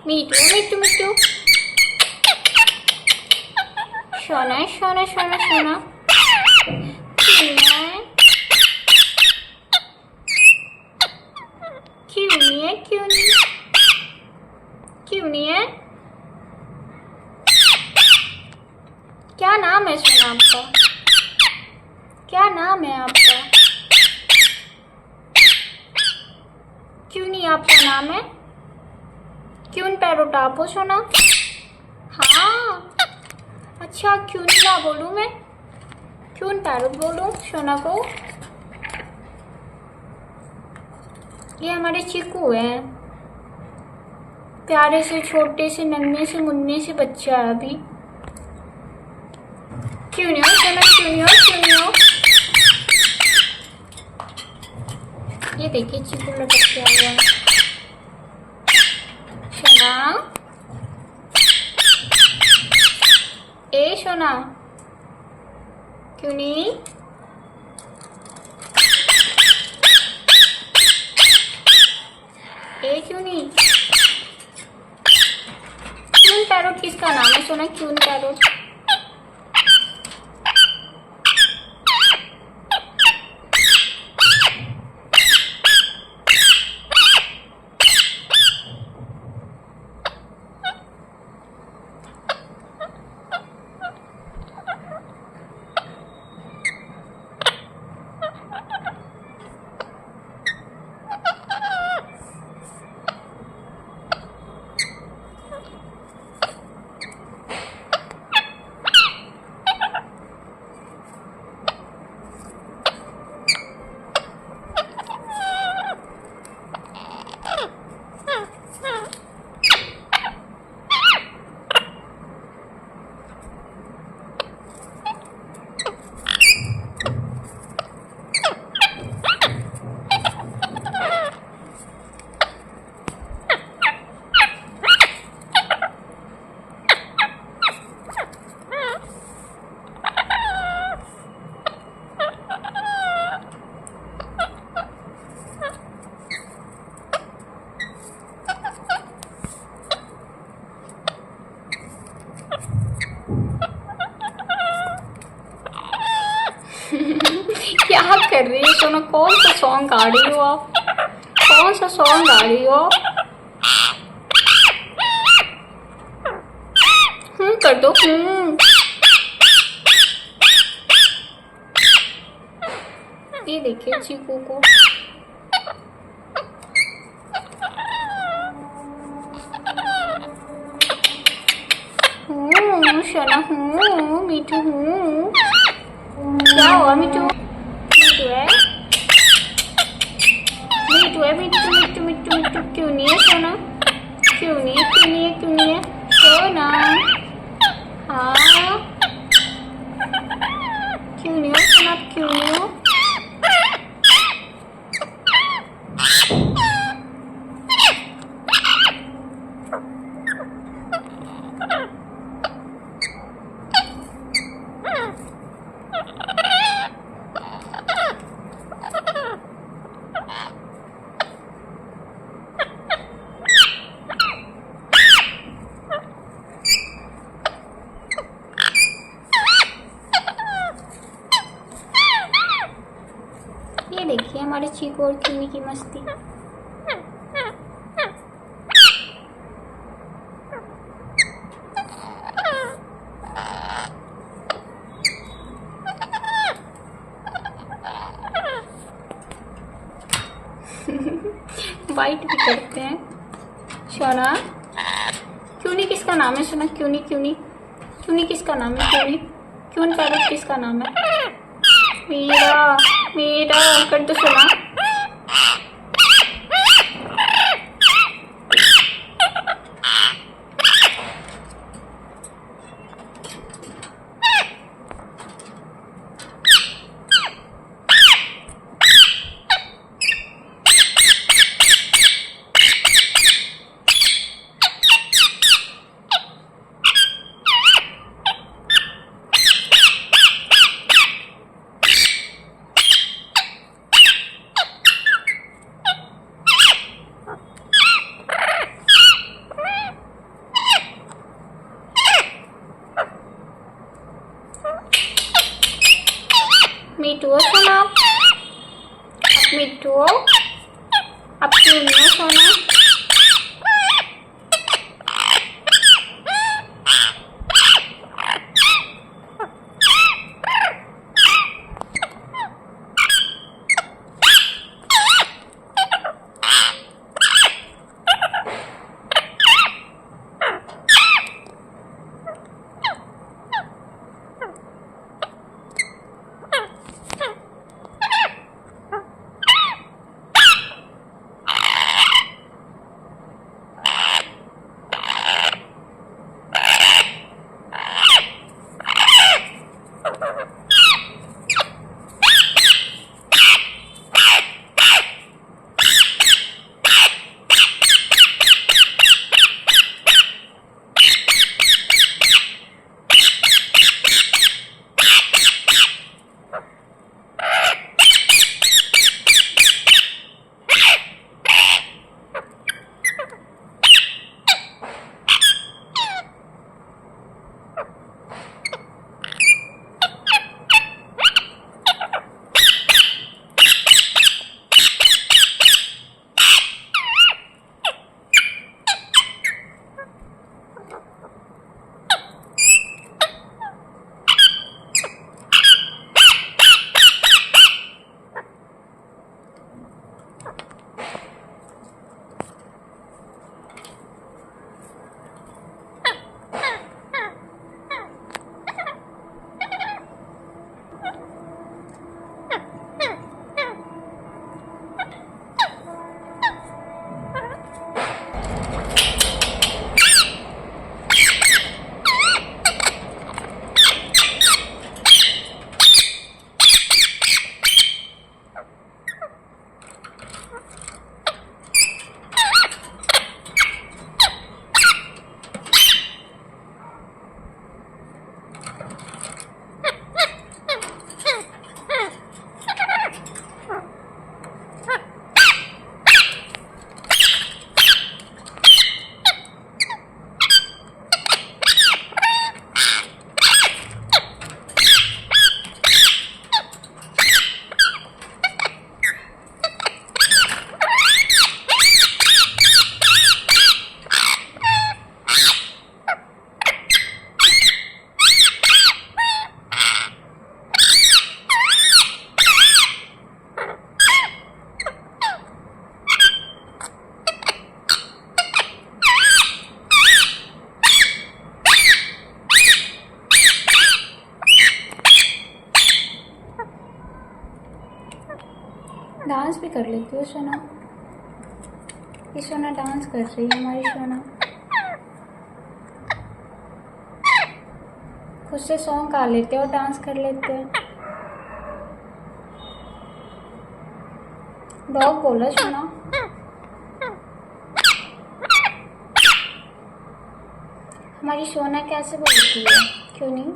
মিঠু মিঠু মিঠু সোনা সোনা সোনা সোনা क्यों नहीं है क्यों नहीं क्यों नहीं है क्या नाम है सोना आपका क्या नाम है आपका क्यों नहीं आपका नाम है क्यों पैरोट आप हो सोना हाँ अच्छा क्यों नहीं ना बोलूँ मैं क्यों पैरोट बोलूँ सोना को ये हमारे चीकू है प्यारे से छोटे से नन्हे से मुन्ने से बच्चा है अभी क्यों नहीं हो सोना क्यों नहीं हो क्यों नहीं हो ये देखिए चीकू लटक के आ गया सोना ए सोना क्यों नहीं ए क्यों नहीं क्यून पैरोट किसका नाम है सोना क्यून पैरोट क्या कर रही है सोना कौन सा सॉन्ग गा रही हो आप कौन सा सॉन्ग गा रही हो कर दो ये देखिए चीकू को सोना मीठू क्या हुआ मीठू मीठू है मीठू है मीठू मीठू मीठू मीठू क्यों नहीं है सोना क्यों नहीं है क्यों नहीं है क्यों नहीं है सोना हाँ क्यों नहीं हो सोना क्यों नहीं हो ये देखिए हमारे चीकू और क्यूनी की मस्ती वाइट भी करते हैं सोना क्यूनी किसका नाम है सोना क्यूनी क्यूनी क्यूनी किसका नाम है क्यूनी क्यून पैरोट किसका नाम है मेरा मेरा कर दो सोना हो सोना, अब मिट्टू हो, अब क्यों नहीं हो सोना। डांस भी कर लेती हो सोना, ये सोना डांस कर रही है हमारी सोना। खुद से सॉन्ग गा लेते हो, डांस कर लेते हैं। डॉग बोला सोना। हमारी सोना कैसे बोलती है, क्यों नहीं?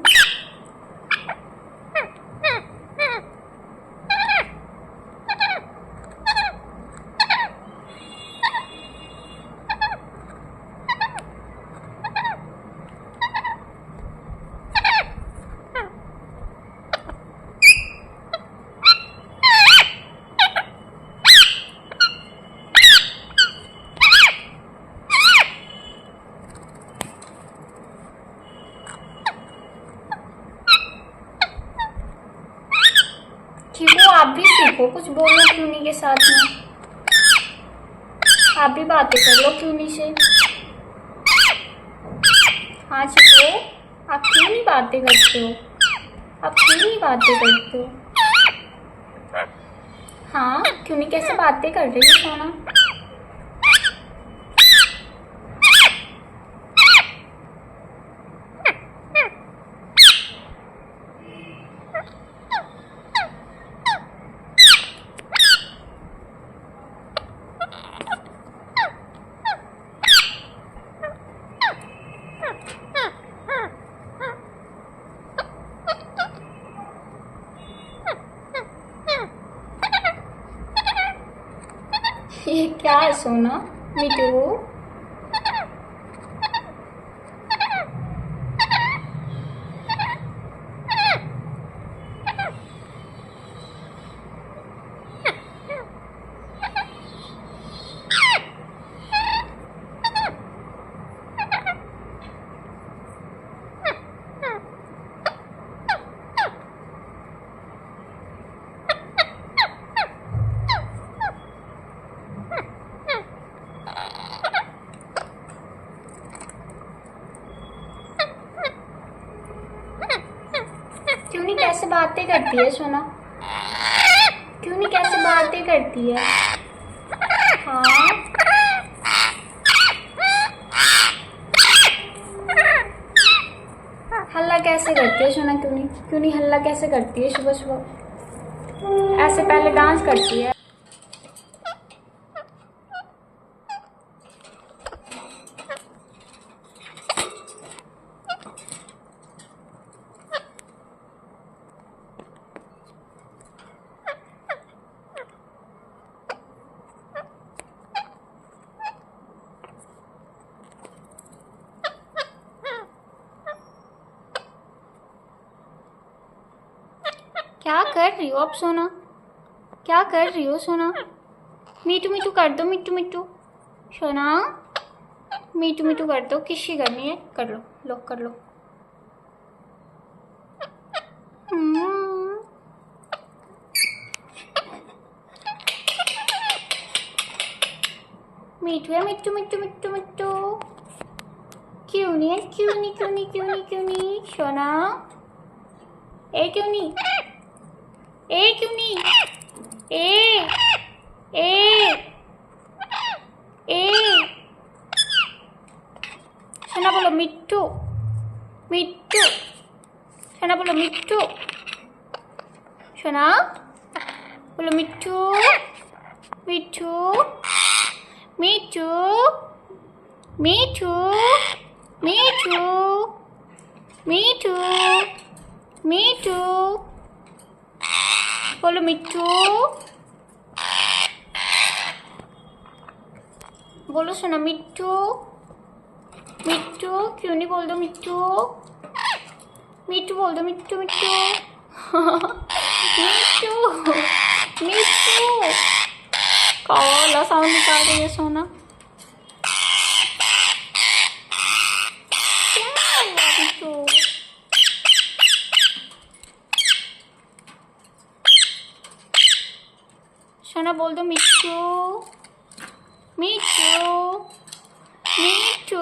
चीकू आप भी सीखो, कुछ बोलो क्यूनी के साथ में। आप भी बातें कर लो क्यूनी से। हाँ चीकू, आप क्यों नहीं बातें करते हो? आप क्यों नहीं बातें करते हो? हाँ क्यूनी कैसे बातें कर रही है सोना? ये क्या है सोना? मिठू बातें करती है सोना? क्यों नहीं कैसे बातें करती है? हाँ हल्ला कैसे करती है सोना? क्यों नहीं हल्ला कैसे करती है सुबह सुबह? ऐसे पहले डांस करती है। क्या कर रही हो अब सोना? क्या कर रही हो सोना? मीठू मीठू कर दो, मीठू मीठू सोना, मीठू मीठू कर दो। किसी करनी है कर लो, लो कर लो। मीठू है, मिट्टू मिट्टू मिट्टू मिट्टू। क्यों नहीं है? क्यों नहीं क्यों नहीं क्यों नहीं क्यों नहीं सोना? ए क्यों नहीं? ए क्यों नहीं? ए ए ए सोना बोलो मिट्टू मिट्टू। सोना बोलो मिट्टू। सोना बोलो मिट्टू मिट्टू मिट्टू मिट्टू मिट्टू मिट्टू मिट्टू बोलो मिट्टू। बोलो सोना मिट्टू मिट्टू। क्यों नहीं बोल दो मिट्टू? मिट्टू बोल दो मिट्टू मिट्टू। मिट्टू मिट्टू काला साउंड निकाल रही है सोना। क्या हुआ मिट्टू? सोना बोल दो मिट्टू मिट्टू मिट्टू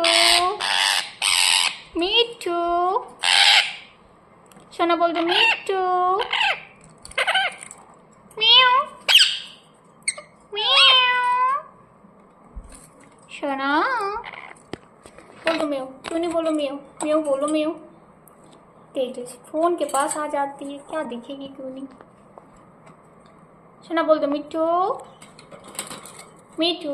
मिट्टू। सोना बोल दो मिट्टू। म्याऊ म्याऊ। सोना बोल दो म्याऊ। क्यों नहीं बोलो म्याऊ? म्याऊ बोलो म्याऊ। तेरे फोन के पास आ जाती है, क्या दिखेगी? क्यों नहीं? सोना बोल दो मिट्टू मिट्टू।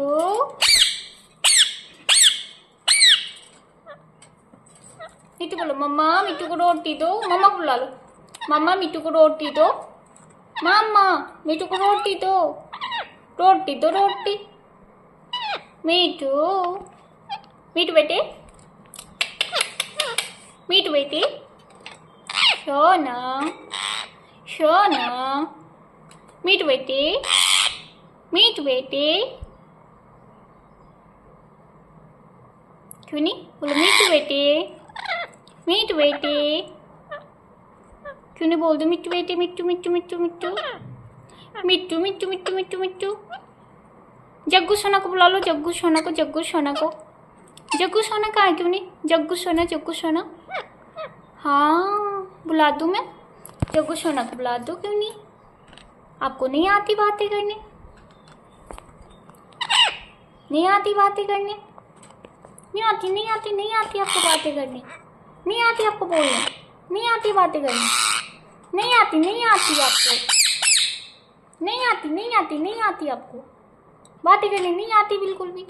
मिट्टू बोलो मम्मा मिट्टू को रोटी दो। मम्मा को बुला लो। मम्मा मिट्टू को रोटी दो। मम्मा मिट्टू को रोटी दो। रोटी दो रोटी। मिट्टू मिट्टू बेटे मिट्टू बेटे। सोना सोना मिट्टू बेटे मिट्टू बेटे। क्यों नहीं बोलो मिट्टू बेटे मिट्टू बेटे। क्यों नहीं बोल दो मिट्टू बेटे मिट्टू मिट्टू मिट्टू मिट्टू मिट्टू मिट्टू मिट्टू मिट्टू मिट्टू। जग्गू सोना को बुला लो। जग्गू सोना को जग्गू सोना को। जग्गू सोना कहाँ है? क्यों नहीं? जग्गू सोना जग्गू सोना। हाँ बुला दूँ मैं? जग्गू सोना को बुला दो। क्यों नहीं? आपको नहीं आती बातें करने? नहीं आती बातें करने? नहीं आती नहीं आती नहीं आती आपको बातें करने? नहीं आती आपको बोलने? नहीं आती बातें करने? नहीं आती आपको? नहीं आती आपको बातें करने? नहीं आती बिल्कुल भी।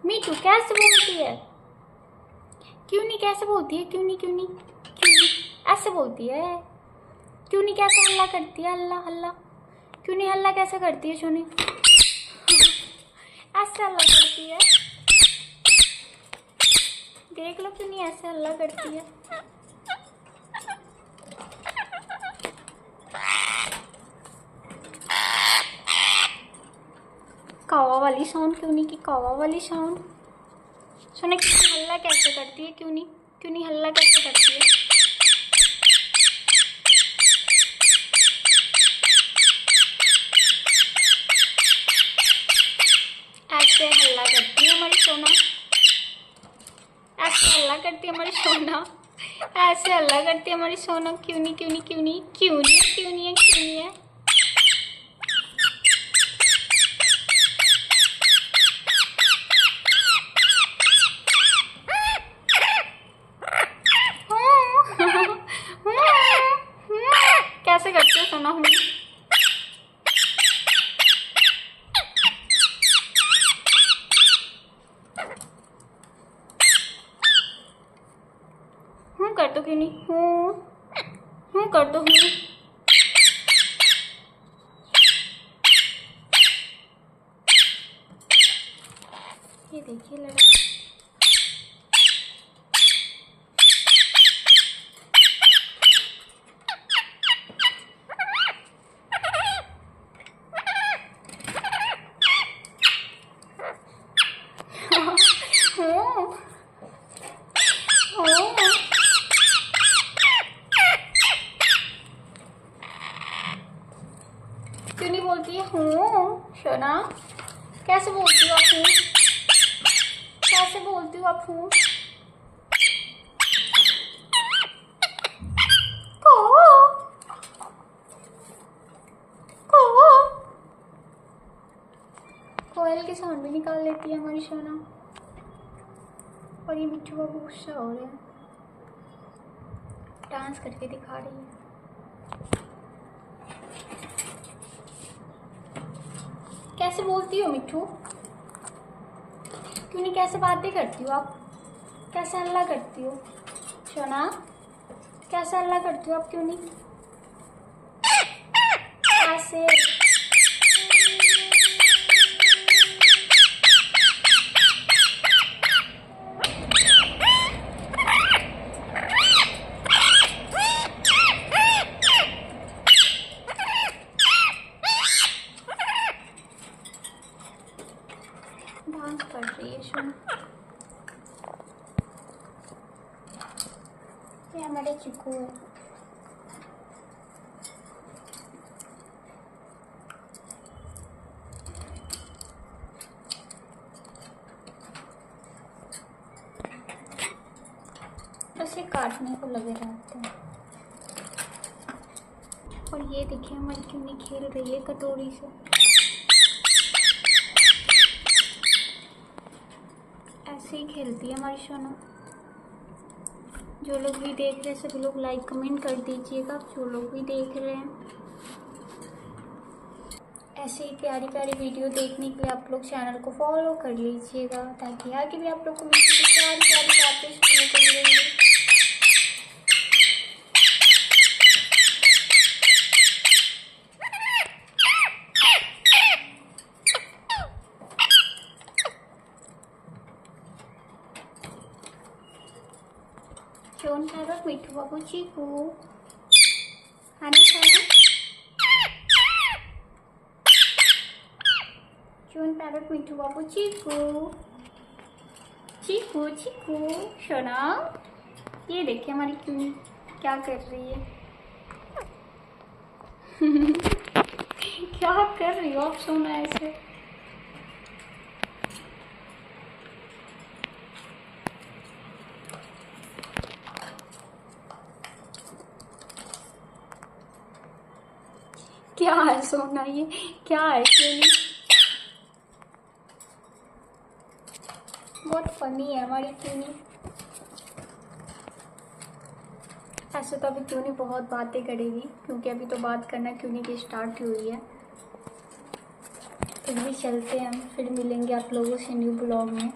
मीठू कैसे बोलती है? क्यों नहीं कैसे बोलती है? क्यों नहीं ऐसे बोलती है? क्यों नहीं कैसे हल्ला करती है? हल्ला हल्ला क्यों नहीं? हल्ला कैसे करती है सोनी? ऐसे हल्ला करती है। देख लो क्यों नहीं ऐसे हल्ला करती है। कौवा वाली साउंड क्यों नहीं की? कौवा वाली साउंड सोना क्यों हल्ला कैसे करती है? क्यों नहीं हल्ला कैसे करती है? ऐसे हल्ला करती है हमारी सोना। ऐसे हल्ला करती है हमारी सोना। ऐसे हल्ला करती है हमारी सोना, क्यों नहीं क्यों नहीं क्यों नहीं क्यों नहीं क्यों नहीं है क्यों नहीं है। कैसे करती हो सोना? कर दो क्यों नहीं, कर दो ये देखिए लड़ा। क्यों नहीं बोलती है सोना? कैसे बोलती हो आप? कैसे बोलती हो आप? कोयल के साउंड भी निकाल लेती है हमारी सोना। और ये मिट्टू बाबू गुस्सा हो रहे हैं, डांस करके दिखा रही है। कैसे बोलती हो मिट्टू? क्यों नहीं कैसे बातें करती हो आप? कैसे हल्ला करती हो सोना? कैसे हल्ला करती हो आप? क्यों नहीं कैसे? डांस कर रही है सोना। ये हमारे चिकू है। बस ये काटने को लगे रहते हैं। और ये देखिए हमारी क्यों नहीं खेल रही है कटोरी से। ऐसे ही खेलती है हमारी सोना। जो लोग भी देख रहे हैं सभी लोग लाइक कमेंट कर दीजिएगा, जो लोग भी देख रहे हैं। ऐसे ही प्यारी प्यारी वीडियो देखने के लिए आप लोग चैनल को फॉलो कर लीजिएगा, ताकि आगे भी आप लोग को प्यारी प्यारी बातें सुनने को मिलेंगी। John Parrot, Mithu Babu, Chiku. Honey, Honey. John Parrot, Mithu Babu, Chiku. Chiku, Chiku. सोना, ये देखिए हमारी क्यूनी क्या कर रही है। क्या कर रही हो आप सोना ऐसे? क्या है सोना? ये क्या है क्यूनी? बहुत फनी है हमारी क्यूनी। ऐसे तो अभी क्यूनी बहुत बातें करेगी, क्योंकि अभी तो बात करना क्यूनी की स्टार्ट हुई है। फिर भी चलते हैं हम, फिर मिलेंगे आप लोगों से न्यू ब्लॉग में।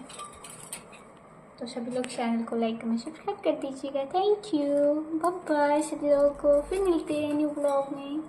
तो सभी लोग चैनल को लाइक कमेंट सब्सक्राइब कर दीजिएगा। Thank you, bye bye. सभी लोगों को फिर मिलते हैं न्यू ब्लॉग में।